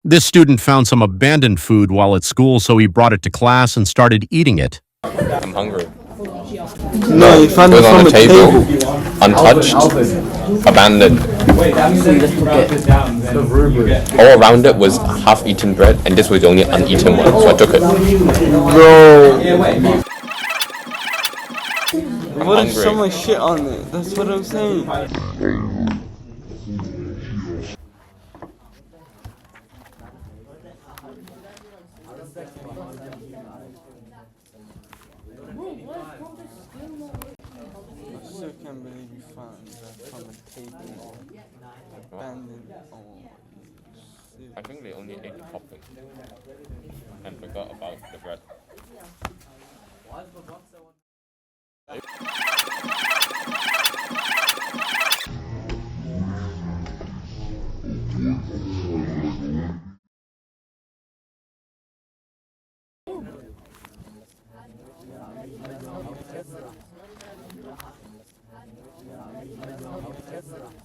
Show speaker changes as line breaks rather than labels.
This student found some abandoned food while at school, so he brought it to class and started eating it.
I'm hungry.
No, you found
It
it
was on
from
the
a
table,
table.
untouched, abandoned. All around it was half-eaten bread, and this was the only uneaten one, so I took it.
Bro, what if
hungry.
someone shit on it? That's what I'm saying. I still can't believe you found that from a table. Abandoned. Oh, shit.
I think they only ate the topping and forgot about the bread.